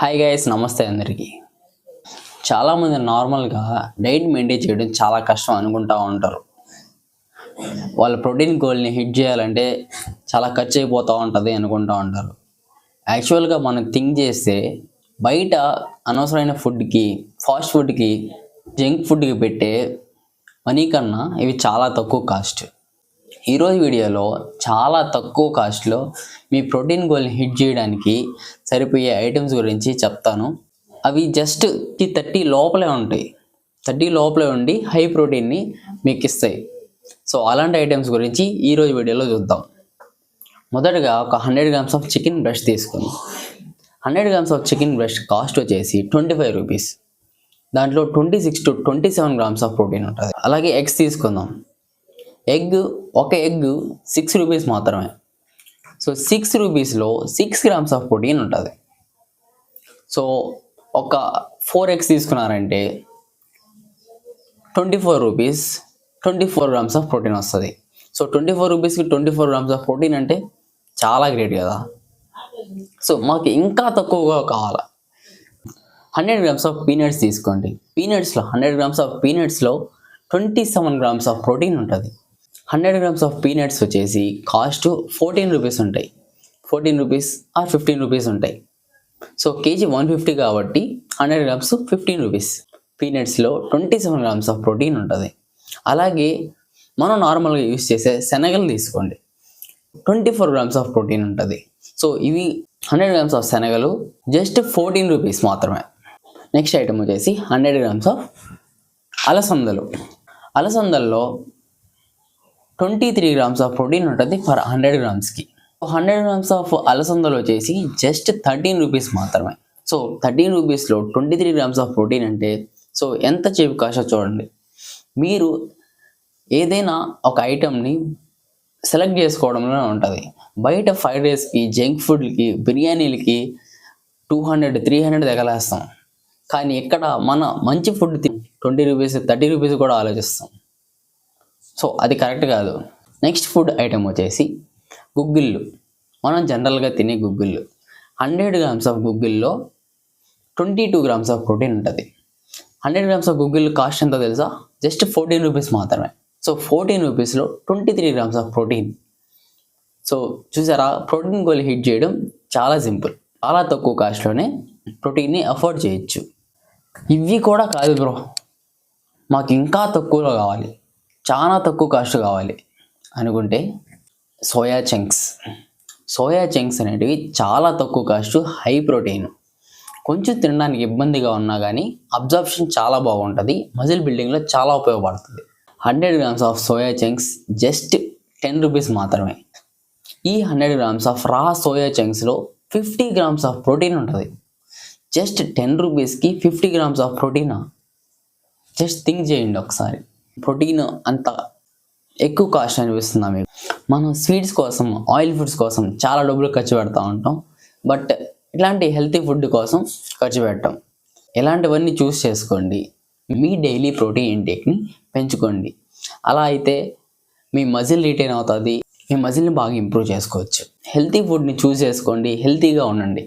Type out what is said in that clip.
Hi guys, నమస్తే అందరికీ. చాలామంది నార్మల్గా డైట్ మెయింటైన్ చేయడం చాలా కష్టం అనుకుంటూ ఉంటారు. వాళ్ళ ప్రోటీన్ గోల్ని హిట్ చేయాలంటే చాలా ఖర్చు అయిపోతూ ఉంటుంది అనుకుంటూ ఉంటారు. యాక్చువల్గా మనం థింక్ చేస్తే బయట అనవసరమైన ఫుడ్కి, ఫాస్ట్ ఫుడ్కి, జంక్ ఫుడ్కి పెట్టే మనీ కన్నా ఇవి చాలా తక్కువ కాస్ట్. ఈరోజు వీడియోలో చాలా తక్కువ కాస్ట్లో మీ ప్రోటీన్ గోల్ని హిట్ చేయడానికి సరిపోయే ఐటమ్స్ గురించి చెప్తాను. అవి జస్ట్ 30 లోపలే ఉంటాయి. 30 లోపలే ఉండి హై ప్రోటీన్ని మీకు ఇస్తాయి. సో అలాంటి ఐటమ్స్ గురించి ఈరోజు వీడియోలో చూద్దాం. మొదటగా ఒక 100 grams ఆఫ్ చికెన్ బ్రెస్ట్ తీసుకుందాం. 100 grams of chicken breast cost వచ్చేసి 25 రూపీస్. దాంట్లో 26 to 27 grams ఆఫ్ ప్రోటీన్ ఉంటుంది. అలాగే ఎగ్స్ తీసుకుందాం. ఒక ఎగ్ 6 రూపీస్ మాత్రమే. సో 6 రూపీస్లో 6 grams ఆఫ్ ప్రోటీన్ ఉంటుంది. సో ఒక 4 eggs తీసుకున్నారంటే 24 రూపీస్, 24 grams ఆఫ్ ప్రోటీన్ వస్తుంది. సో 24 రూపీస్కి 24 grams ఆఫ్ ప్రోటీన్ అంటే చాలా గ్రేట్ కదా. సో మాకు ఇంకా తక్కువగా కావాలి. 100 grams ఆఫ్ పీనట్స్ తీసుకోండి. 100 grams ఆఫ్ పీనట్స్లో 27 grams ఆఫ్ ప్రోటీన్ ఉంటుంది. 100 grams ఆఫ్ పీనట్స్ వచ్చేసి కాస్ట్ 14 రూపీస్ ఉంటాయి. 14 రూపీస్ ఆర్ 15 రూపీస్ ఉంటాయి. సో కేజీ 150 కాబట్టి 100 grams 15 రూపీస్. పీనట్స్లో 27 grams ఆఫ్ ప్రోటీన్ ఉంటుంది. అలాగే మనం నార్మల్గా యూస్ చేసే శనగలు తీసుకోండి. 24 grams ఆఫ్ ప్రోటీన్ ఉంటుంది. సో ఇవి 100 grams ఆఫ్ శనగలు జస్ట్ 14 రూపీస్ మాత్రమే. నెక్స్ట్ ఐటమ్ వచ్చేసి 100 grams ఆఫ్ అలసందలు. అలసందల్లో 23 grams ఆఫ్ ప్రోటీన్ ఉంటుంది ఫర్ 100 grams. 100 grams ఆఫ్ అలసందలు వచ్చేసి జస్ట్ 13 రూపీస్ మాత్రమే. సో 13 రూపీస్లో 23 grams ఆఫ్ ప్రోటీన్ అంటే సో ఎంత చీప్ కాస్ట్ చూడండి. మీరు ఏదైనా ఒక ఐటమ్ని సెలెక్ట్ చేసుకోవడంలో ఉంటుంది. బయట ఫ్రైడ్ రైస్కి, జంక్ ఫుడ్కి, బిర్యానీలకి 200-300 తగలేస్తాం. కానీ ఇక్కడ మన మంచి ఫుడ్ 20 రూపీస్, 30 రూపీస్ కూడా ఆలోచిస్తాం. సో అది కరెక్ట్ కాదు. నెక్స్ట్ ఫుడ్ ఐటమ్ వచ్చేసి గుగ్గిళ్ళు. మనం జనరల్గా తినే గుగ్గిళ్ళు. 100 grams ఆఫ్ గుగ్గిల్లో 22 grams ఆఫ్ ప్రోటీన్ ఉంటుంది. 100 grams ఆఫ్ గుగ్గిళ్ళు కాస్ట్ ఎంతో తెలుసా? జస్ట్ 14 రూపీస్ మాత్రమే. సో 14 రూపీస్లో 23 grams ఆఫ్ ప్రోటీన్. సో చూసారా, ప్రోటీన్ గోల్ హిట్ చేయడం చాలా సింపుల్. చాలా తక్కువ కాస్ట్లోనే ప్రోటీన్ని అఫోర్డ్ చేయొచ్చు. ఇవి కూడా కాదు బ్రో, మాకు ఇంకా తక్కువలో కావాలి, చాలా తక్కువ కాస్ట్ కావాలి అనుకుంటే సోయా చంక్స్. సోయా చంక్స్ అనేటివి చాలా తక్కువ కాస్ట్, హై ప్రోటీన్. కొంచెం తినడానికి ఇబ్బందిగా ఉన్నా కానీ అబ్జార్ప్షన్ చాలా బాగుంటుంది. మజిల్ బిల్డింగ్లో చాలా ఉపయోగపడుతుంది. 100 grams of soya chunks just 10 rupees మాత్రమే. ఈ 100 grams ఆఫ్ రా సోయా చంక్స్లో 50 grams ఆఫ్ ప్రోటీన్ ఉంటుంది. జస్ట్ 10 రూపీస్కి 50 grams ఆఫ్ ప్రోటీనా? జస్ట్ థింక్ చేయండి ఒకసారి. ప్రోటీన్ అంత ఎక్కువ కాస్ట్ అనిపిస్తుందా మీకు? మనం స్వీట్స్ కోసం, ఆయిల్ ఫుడ్స్ కోసం చాలా డబ్బులు ఖర్చు పెడతా ఉంటాం. బట్ ఇట్లాంటి హెల్తీ ఫుడ్ కోసం ఖర్చు పెట్టాం. ఇలాంటివన్నీ చూస్ చేసుకోండి. మీ డైలీ ప్రోటీన్ ఇంటేక్ని పెంచుకోండి. అలా అయితే మీ మజిల్ రిటైన్ అవుతుంది. మీ మజిల్ని బాగా ఇంప్రూవ్ చేసుకోవచ్చు. హెల్తీ ఫుడ్ని చూస్ చేసుకోండి. హెల్తీగా ఉండండి.